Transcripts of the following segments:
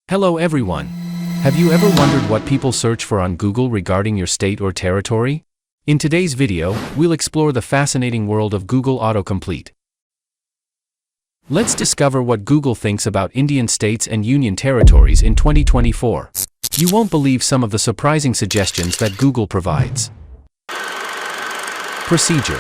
Hello everyone. Have you ever wondered what people search for on Google regarding your state or territory? In today's video, we'll explore the fascinating world of Google Autocomplete. Let's discover what Google thinks about Indian states and union territories in 2024. You won't believe some of the surprising suggestions that Google provides. Procedure.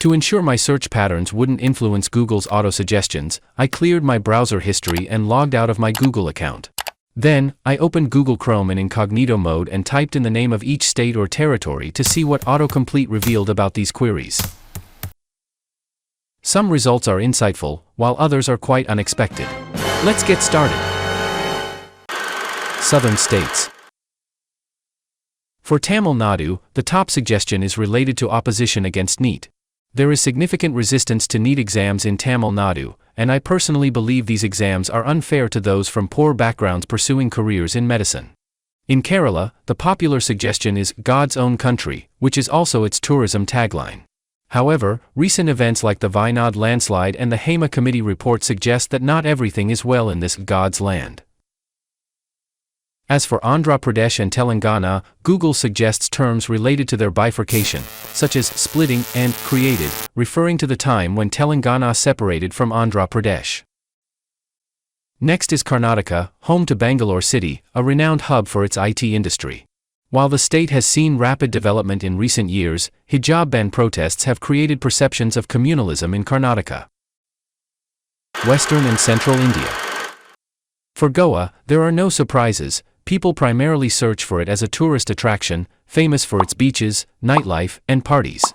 To ensure my search patterns wouldn't influence Google's auto-suggestions, I cleared my browser history and logged out of my Google account. Then, I opened Google Chrome in incognito mode and typed in the name of each state or territory to see what autocomplete revealed about these queries. Some results are insightful, while others are quite unexpected. Let's get started. Southern states. For Tamil Nadu, the top suggestion is related to opposition against NEET. There is significant resistance to NEET exams in Tamil Nadu, and I personally believe these exams are unfair to those from poor backgrounds pursuing careers in medicine. In Kerala, the popular suggestion is God's own country, which is also its tourism tagline. However, recent events like the Wayanad landslide and the Hema Committee report suggest that not everything is well in this God's land. As for Andhra Pradesh and Telangana, Google suggests terms related to their bifurcation, such as splitting and created, referring to the time when Telangana separated from Andhra Pradesh. Next is Karnataka, home to Bangalore City, a renowned hub for its IT industry. While the state has seen rapid development in recent years, hijab ban protests have created perceptions of communalism in Karnataka. Western and Central India. For Goa, there are no surprises. People primarily search for it as a tourist attraction, famous for its beaches, nightlife, and parties.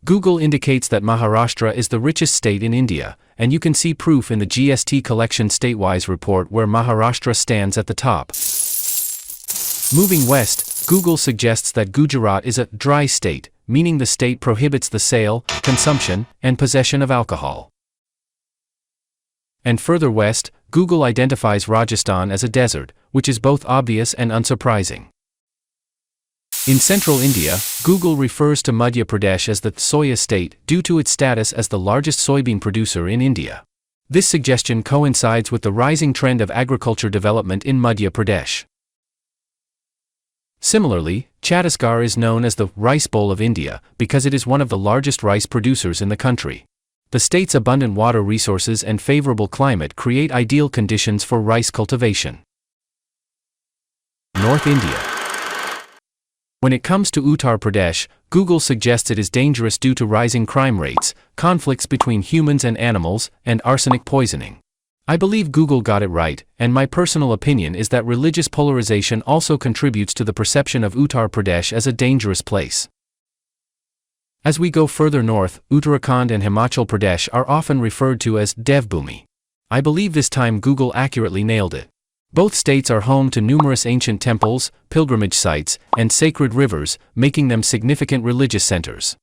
Google indicates that Maharashtra is the richest state in India, and you can see proof in the GST collection statewise report where Maharashtra stands at the top. Moving west, Google suggests that Gujarat is a dry state, meaning the state prohibits the sale, consumption, and possession of alcohol. And further west, Google identifies Rajasthan as a desert, which is both obvious and unsurprising. In central India, Google refers to Madhya Pradesh as the soya state due to its status as the largest soybean producer in India. This suggestion coincides with the rising trend of agriculture development in Madhya Pradesh. Similarly, Chhattisgarh is known as the rice bowl of India because it is one of the largest rice producers in the country. The state's abundant water resources and favorable climate create ideal conditions for rice cultivation. North India. When it comes to Uttar Pradesh, Google suggests it is dangerous due to rising crime rates, conflicts between humans and animals, and arsenic poisoning. I believe Google got it right, and my personal opinion is that religious polarization also contributes to the perception of Uttar Pradesh as a dangerous place. As we go further north, Uttarakhand and Himachal Pradesh are often referred to as Devbhoomi. I believe this time Google accurately nailed it. Both states are home to numerous ancient temples, pilgrimage sites, and sacred rivers, making them significant religious centers.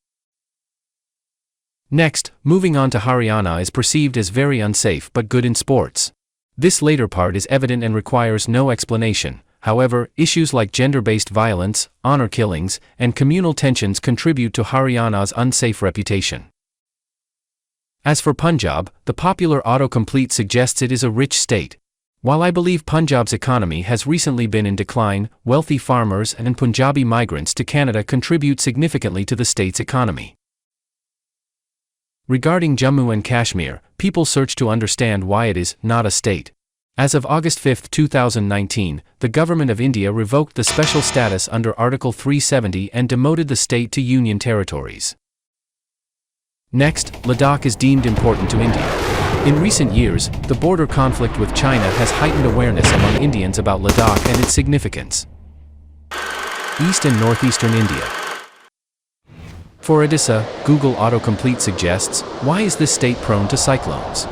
Next, moving on to Haryana is perceived as very unsafe but good in sports. This later part is evident and requires no explanation. However, issues like gender-based violence, honor killings, and communal tensions contribute to Haryana's unsafe reputation. As for Punjab, the popular autocomplete suggests it is a rich state. While I believe Punjab's economy has recently been in decline, wealthy farmers and Punjabi migrants to Canada contribute significantly to the state's economy. Regarding Jammu and Kashmir, people search to understand why it is not a state. As of August 5, 2019, the Government of India revoked the special status under Article 370 and demoted the state to union territories. Next, Ladakh is deemed important to India. In recent years, the border conflict with China has heightened awareness among Indians about Ladakh and its significance. East and northeastern India. For Odisha, Google Autocomplete suggests, why is this state prone to cyclones?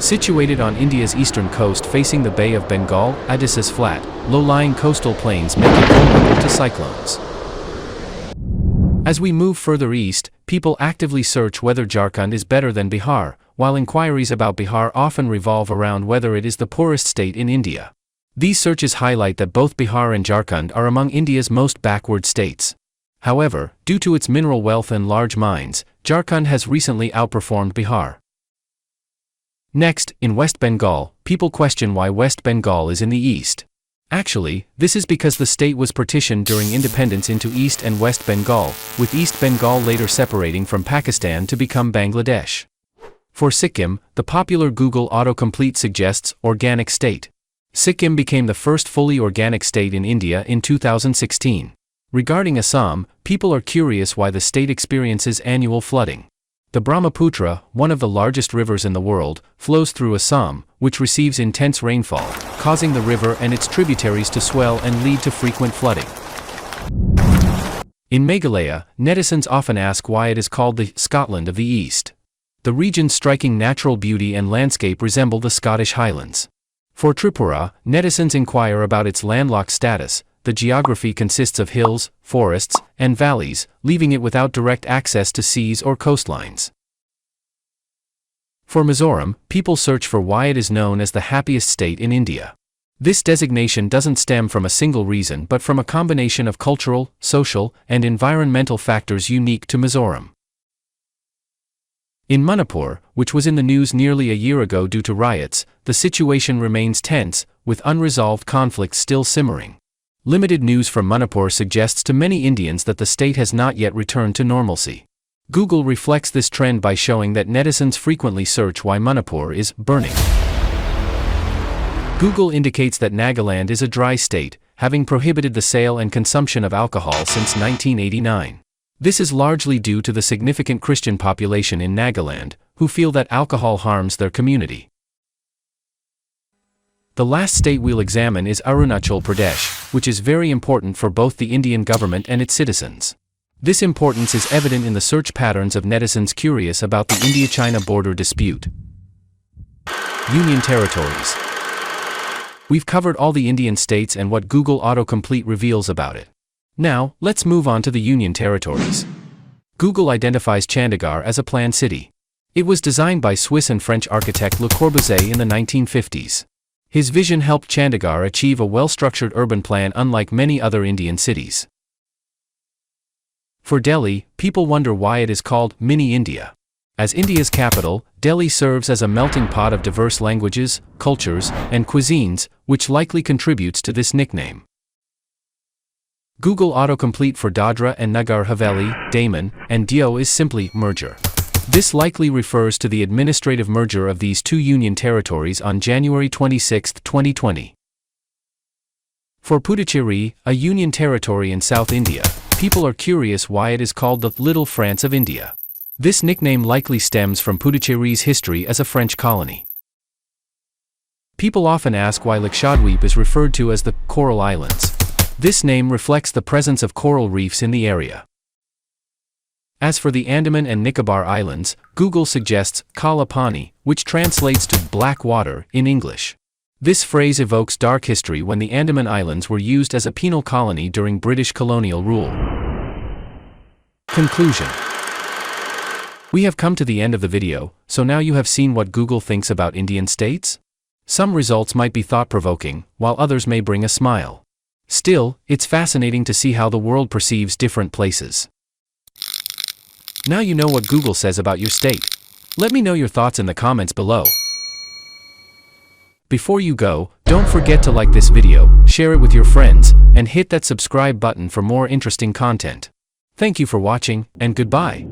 Situated on India's eastern coast facing the Bay of Bengal, Odisha's flat, low-lying coastal plains make it vulnerable to cyclones. As we move further east, people actively search whether Jharkhand is better than Bihar, while inquiries about Bihar often revolve around whether it is the poorest state in India. These searches highlight that both Bihar and Jharkhand are among India's most backward states. However, due to its mineral wealth and large mines, Jharkhand has recently outperformed Bihar. Next, in West Bengal, people question why West Bengal is in the east. Actually, this is because the state was partitioned during independence into East and West Bengal, with East Bengal later separating from Pakistan to become Bangladesh. For Sikkim, the popular Google autocomplete suggests organic state. Sikkim became the first fully organic state in India in 2016. Regarding Assam, people are curious why the state experiences annual flooding. The Brahmaputra, one of the largest rivers in the world, flows through Assam, which receives intense rainfall, causing the river and its tributaries to swell and lead to frequent flooding. In Meghalaya, netizens often ask why it is called the Scotland of the East. The region's striking natural beauty and landscape resemble the Scottish Highlands. For Tripura, netizens inquire about its landlocked status. The geography consists of hills, forests, and valleys, leaving it without direct access to seas or coastlines. For Mizoram, people search for why it is known as the happiest state in India. This designation doesn't stem from a single reason but from a combination of cultural, social, and environmental factors unique to Mizoram. In Manipur, which was in the news nearly a year ago due to riots, the situation remains tense, with unresolved conflicts still simmering. Limited news from Manipur suggests to many Indians that the state has not yet returned to normalcy. Google reflects this trend by showing that netizens frequently search why Manipur is burning. Google indicates that Nagaland is a dry state, having prohibited the sale and consumption of alcohol since 1989. This is largely due to the significant Christian population in Nagaland, who feel that alcohol harms their community. The last state we'll examine is Arunachal Pradesh, which is very important for both the Indian government and its citizens. This importance is evident in the search patterns of netizens curious about the India-China border dispute. Union territories. We've covered all the Indian states and what Google autocomplete reveals about it. Now, let's move on to the Union territories. Google identifies Chandigarh as a planned city. It was designed by Swiss and French architect Le Corbusier in the 1950s. His vision helped Chandigarh achieve a well-structured urban plan unlike many other Indian cities. For Delhi, people wonder why it is called Mini India. As India's capital, Delhi serves as a melting pot of diverse languages, cultures, and cuisines, which likely contributes to this nickname. Google autocomplete for Dadra and Nagar Haveli, Daman, and Diu is simply merger. This likely refers to the administrative merger of these two union territories on January 26, 2020. For Puducherry, a union territory in South India, people are curious why it is called the Little France of India. This nickname likely stems from Puducherry's history as a French colony. People often ask why Lakshadweep is referred to as the Coral Islands. This name reflects the presence of coral reefs in the area. As for the Andaman and Nicobar Islands, Google suggests Kala Pani, which translates to black water in English. This phrase evokes dark history when the Andaman Islands were used as a penal colony during British colonial rule. Conclusion. We have come to the end of the video, so now you have seen what Google thinks about Indian states? Some results might be thought-provoking, while others may bring a smile. Still, it's fascinating to see how the world perceives different places. Now you know what Google says about your state. Let me know your thoughts in the comments below. Before you go, don't forget to like this video, share it with your friends, and hit that subscribe button for more interesting content. Thank you for watching, and goodbye.